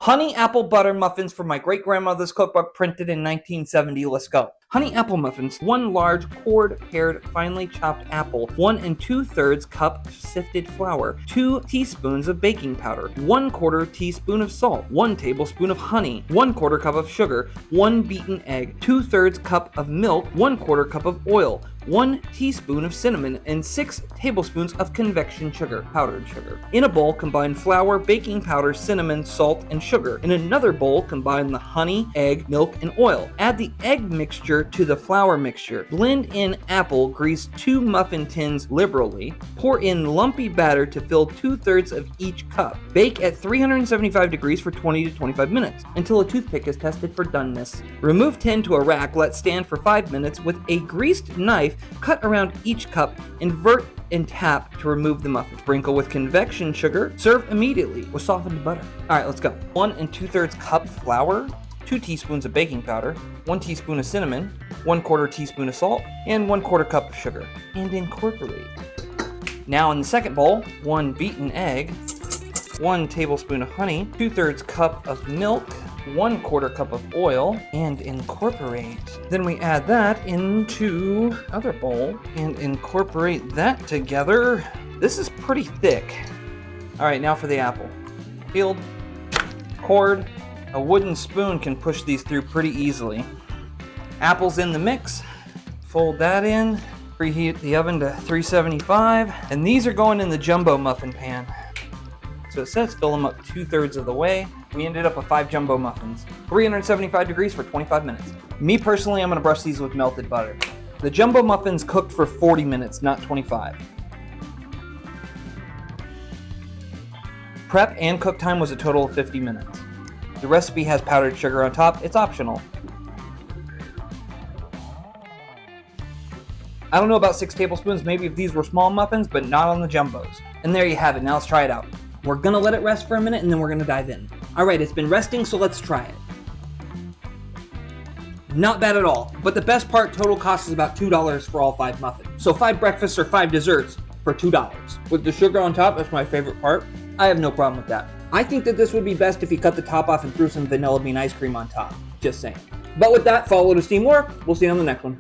Honey apple butter muffins from my great-grandmother's cookbook, printed in 1970. Let's go. Honey apple muffins. 1 large cord-paired finely chopped apple, 1 2/3 cup sifted flour, 2 teaspoons of baking powder, 1/4 teaspoon of salt, 1 tablespoon of honey, 1/4 cup of sugar, 1 beaten egg, 2/3 cup of milk, 1/4 cup of oil, 1 teaspoon of cinnamon, and 6 tablespoons of convection sugar, powdered sugar. In a bowl, combine flour, baking powder, cinnamon, salt, and sugar. In another bowl, combine the honey, egg, milk, and oil. Add the egg mixture to the flour mixture. Blend in apple, grease 2 muffin tins liberally. Pour in lumpy batter to fill 2/3 of each cup. Bake at 375 degrees for 20 to 25 minutes until a toothpick is tested for doneness. Remove tin to a rack, let stand for 5 minutes. With a greased knife, cut around each cup, invert and tap to remove the muffin. Sprinkle with convection sugar. Serve immediately with softened butter. Alright, let's go. 1 2/3 cup flour, 2 teaspoons of baking powder, 1 teaspoon of cinnamon, 1/4 teaspoon of salt, and 1/4 cup of sugar. And incorporate. Now in the second bowl, 1 beaten egg, 1 tablespoon of honey, 2/3 cup of milk, 1/4 cup of oil, and incorporate. Then we add that into other bowl and incorporate that together. This is pretty thick. All right, now for the apple. Peeled, cored. A wooden spoon can push these through pretty easily. Apples in the mix. Fold that in. Preheat the oven to 375. And these are going in the jumbo muffin pan. So it says fill them up 2/3 of the way. We ended up with 5 jumbo muffins. 375 degrees for 25 minutes. Me personally, I'm gonna brush these with melted butter. The jumbo muffins cooked for 40 minutes, not 25. Prep and cook time was a total of 50 minutes. The recipe has powdered sugar on top. It's optional. I don't know about 6 tablespoons, maybe if these were small muffins, but not on the jumbos. And there you have it. Now let's try it out. We're gonna let it rest for a minute and then we're gonna dive in. All right, it's been resting, so let's try it. Not bad at all, but the best part, total cost is about $2 for all 5 muffins. So 5 breakfasts or 5 desserts for $2. With the sugar on top, that's my favorite part. I have no problem with that. I think that this would be best if you cut the top off and threw some vanilla bean ice cream on top. Just saying. But with that, follow to see more. We'll see you on the next one.